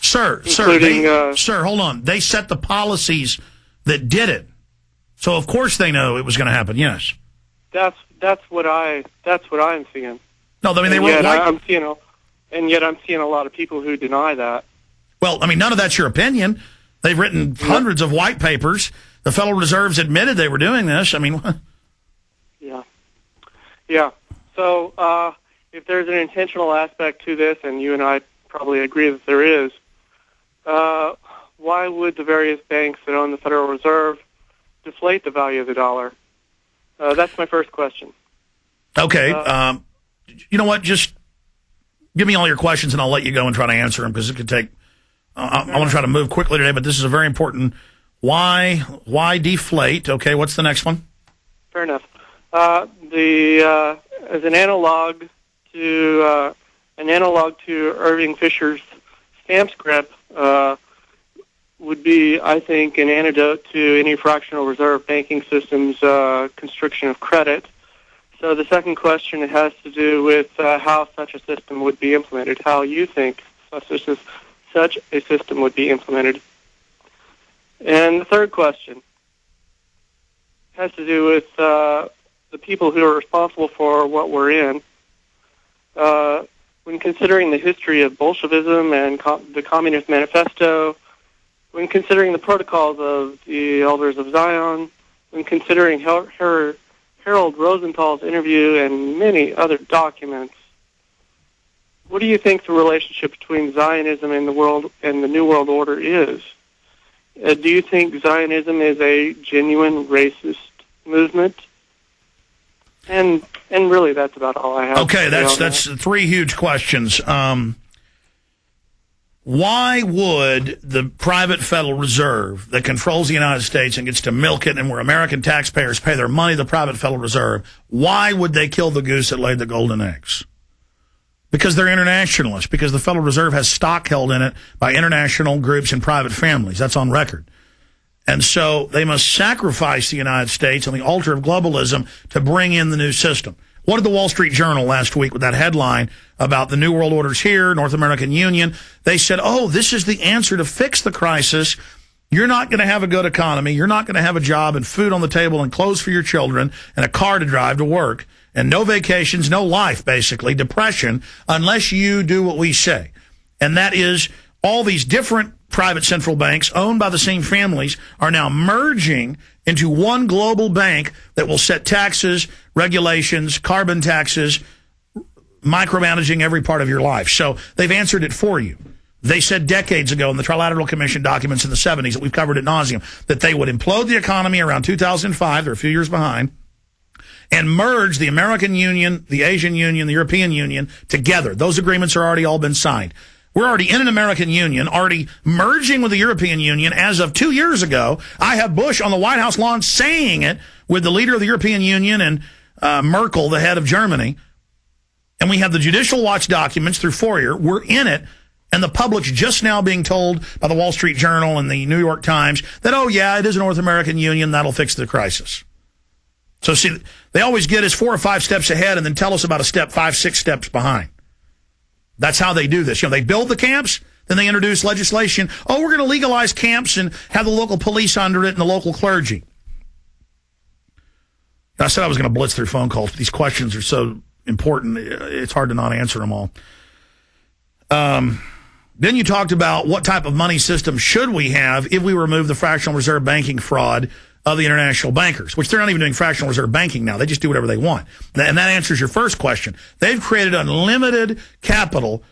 Sir, hold on. They set the policies that did it. So of course they know it was going to happen. Yes. That's what I'm seeing. No, I mean and yet I'm seeing a lot of people who deny that. Well, I mean, none of that's your opinion. They've written hundreds of white papers. The Federal Reserve's admitted they were doing this. I mean, yeah. So if there's an intentional aspect to this, and you and I probably agree that there is, why would the various banks that own the Federal Reserve deflate the value of the dollar? That's my first question. Okay. You know what? Just give me all your questions, and I'll let you go and try to answer them, because it could take... I want to try to move quickly today, but this is a very important... Why deflate? Okay, what's the next one? Fair enough. As an analog to Irving Fisher's stamp script would be, I think, an antidote to any fractional reserve banking system's constriction of credit. So the second question has to do with how such a system would be implemented, how you think such a system would be implemented. And the third question has to do with the people who are responsible for what we're in. When considering the history of Bolshevism and the Communist Manifesto, when considering the protocols of the Elders of Zion, when considering Harold Rosenthal's interview and many other documents, what do you think the relationship between Zionism and the New World Order is? Do you think Zionism is a genuine racist movement? And really, that's about all I have. Okay, that's three huge questions. Why would the private Federal Reserve that controls the United States and gets to milk it, and where American taxpayers pay their money to the private Federal Reserve, why would they kill the goose that laid the golden eggs? Because they're internationalists, because the Federal Reserve has stock held in it by international groups and private families. That's on record. And so they must sacrifice the United States on the altar of globalism to bring in the new system. What did the Wall Street Journal last week with that headline about the New World Order's here, North American Union? They said, oh, this is the answer to fix the crisis. You're not going to have a good economy. You're not going to have a job and food on the table and clothes for your children and a car to drive to work and no vacations, no life, basically, depression, unless you do what we say. And that is all these different private central banks owned by the same families are now merging into one global bank that will set taxes, regulations, carbon taxes, micromanaging every part of your life. So they've answered it for you. They said decades ago in the Trilateral Commission documents in the 70s that we've covered ad nauseum that they would implode the economy around 2005, they're a few years behind, and merge the American Union, the Asian Union, the European Union together. Those agreements are already all been signed. We're already in an American Union, already merging with the European Union. As of 2 years ago, I have Bush on the White House lawn saying it with the leader of the European Union and Merkel, the head of Germany. And we have the Judicial Watch documents through Fourier. We're in it. And the public's just now being told by the Wall Street Journal and the New York Times that, oh, yeah, it is a North American Union. That'll fix the crisis. So, see, they always get us 4 or 5 steps ahead and then tell us about a step 5, 6 steps behind. That's how they do this. You know, they build the camps, then they introduce legislation. Oh, we're going to legalize camps and have the local police under it and the local clergy. I said I was going to blitz through phone calls. These questions are so important, it's hard to not answer them all. Then you talked about what type of money system should we have if we remove the fractional reserve banking fraud of the international bankers, which they're not even doing fractional reserve banking now. They just do whatever they want. And that answers your first question. They've created unlimited capital,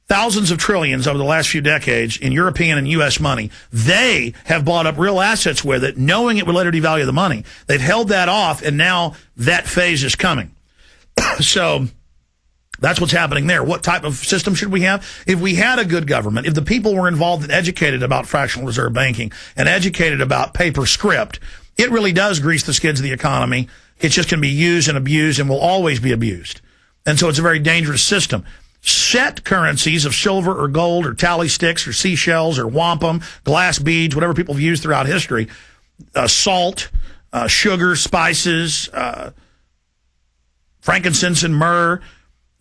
thousands of trillions over the last few decades in European and U.S. money. They have bought up real assets with it, knowing it would later devalue the money. They've held that off, and now that phase is coming. So that's what's happening there. What type of system should we have? If we had a good government, if the people were involved and educated about fractional reserve banking and educated about paper script, it really does grease the skids of the economy. It's just going to be used and abused and will always be abused. And so it's a very dangerous system. Set currencies of silver or gold or tally sticks or seashells or wampum, glass beads, whatever people have used throughout history, salt, sugar, spices, frankincense and myrrh,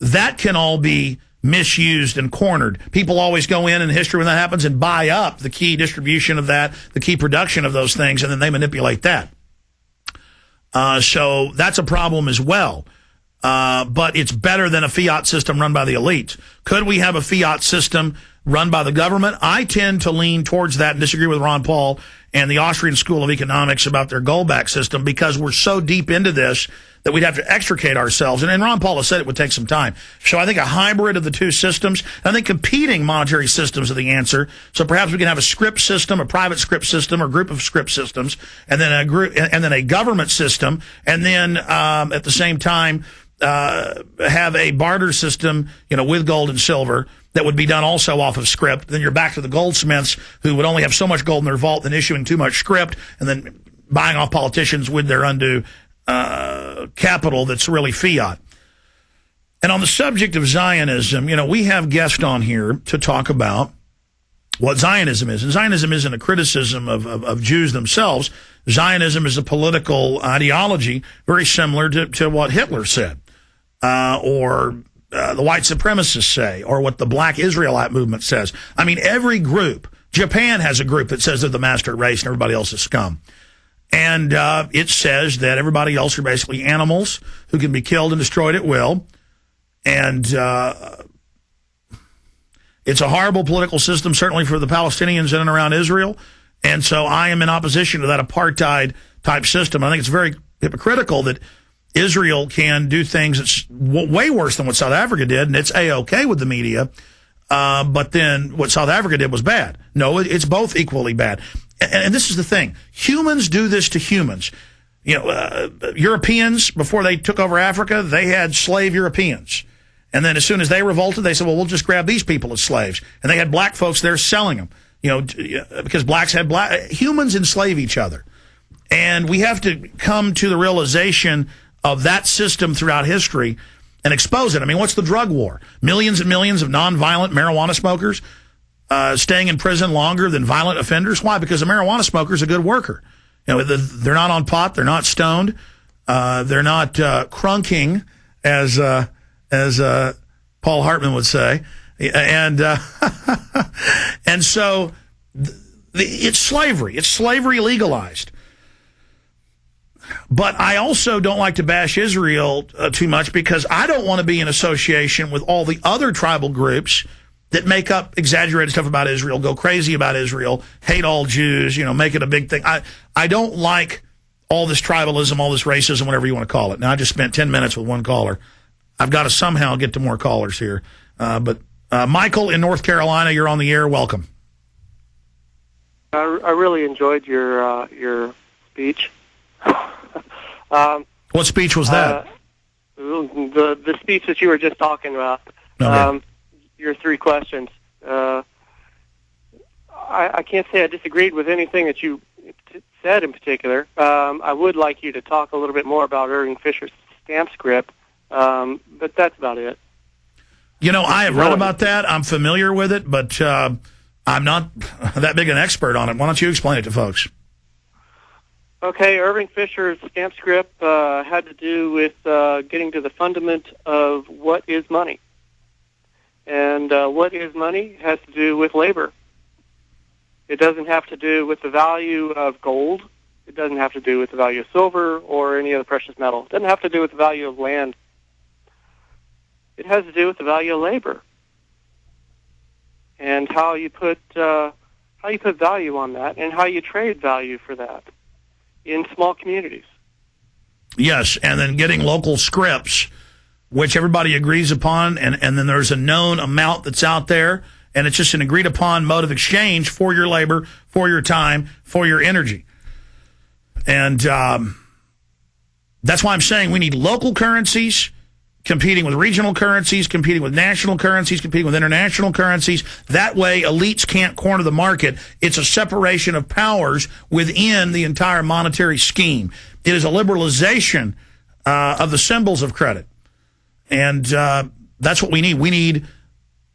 that can all be misused and cornered. People always go in history when that happens and buy up the key distribution of that, the key production of those things, and then they manipulate that. So that's a problem as well. But it's better than a fiat system run by the elites. Could we have a fiat system run by the government? I tend to lean towards that and disagree with Ron Paul and the Austrian School of Economics about their gold-back system, because we're so deep into this that we'd have to extricate ourselves. And Ron Paul has said it would take some time. So I think a hybrid of the two systems, I think competing monetary systems are the answer. So perhaps we can have a script system, a private script system, or group of script systems, and then a government system, and then at the same time have a barter system, with gold and silver that would be done also off of script. Then you're back to the goldsmiths who would only have so much gold in their vault, then issuing too much script, and then buying off politicians with their undue capital that's really fiat. And on the subject of Zionism, we have guests on here to talk about what Zionism is. And Zionism isn't a criticism of Jews themselves. Zionism is a political ideology very similar to what Hitler said, or the white supremacists say, or what the black Israelite movement says. I mean, every group, Japan has a group that says they're the master race and everybody else is scum. And it says that everybody else are basically animals who can be killed and destroyed at will. And it's a horrible political system, certainly for the Palestinians in and around Israel. And so I am in opposition to that apartheid-type system. I think it's very hypocritical that Israel can do things that's way worse than what South Africa did, and it's A-OK with the media. But then what South Africa did was bad. No, it's both equally bad. And this is the thing. Humans do this to humans. Europeans, before they took over Africa, they had slave Europeans. And then as soon as they revolted, they said, well, we'll just grab these people as slaves. And they had black folks there selling them, because blacks had humans enslave each other. And we have to come to the realization of that system throughout history and expose it. I mean, what's the drug war? Millions and millions of nonviolent marijuana smokers staying in prison longer than violent offenders. Why? Because a marijuana smoker is a good worker. They're not on pot. They're not stoned. They're not crunking, as Paul Hartman would say. And and so it's slavery. It's slavery legalized. But I also don't like to bash Israel too much, because I don't want to be in association with all the other tribal groups that make up exaggerated stuff about Israel, go crazy about Israel, hate all Jews, make it a big thing. I don't like all this tribalism, all this racism, whatever you want to call it. Now, I just spent 10 minutes with one caller. I've got to somehow get to more callers here. But Michael in North Carolina, you're on the air. Welcome. I really enjoyed your speech. What speech was that? The speech that you were just talking about. Okay. Your 3 questions. I can't say I disagreed with anything that you said in particular. I would like you to talk a little bit more about Irving Fisher's stamp script, but that's about it. I have read about that. I'm familiar with it, but I'm not that big an expert on it. Why don't you explain it to folks? Okay, Irving Fisher's stamp script had to do with getting to the fundament of what is money. And what is money has to do with labor. It doesn't have to do with the value of gold. It doesn't have to do with the value of silver or any other precious metal. It doesn't have to do with the value of land. It has to do with the value of labor and how you put value on that and how you trade value for that in small communities. Yes, and then getting local scripts, which everybody agrees upon, and then there's a known amount that's out there, and it's just an agreed-upon mode of exchange for your labor, for your time, for your energy. And that's why I'm saying we need local currencies competing with regional currencies, competing with national currencies, competing with international currencies. That way, elites can't corner the market. It's a separation of powers within the entire monetary scheme. It is a liberalization of the symbols of credit. And that's what we need. We need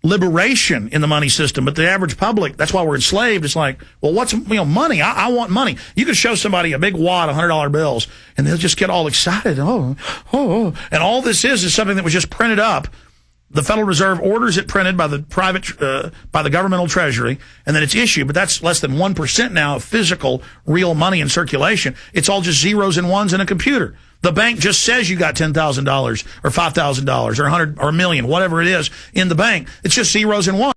liberation in the money system. But the average public, that's why we're enslaved. It's like, well, what's money? I want money. You can show somebody a big wad of $100 bills, and they'll just get all excited. Oh. And all this is something that was just printed up The Federal Reserve orders it printed by the by the governmental treasury, and then it's issued. But that's less than 1% now of physical, real money in circulation. It's all just zeros and ones in a computer. The bank just says you got $10,000 or $5,000 or $100 or $1 million, whatever it is, in the bank. It's just zeros and ones.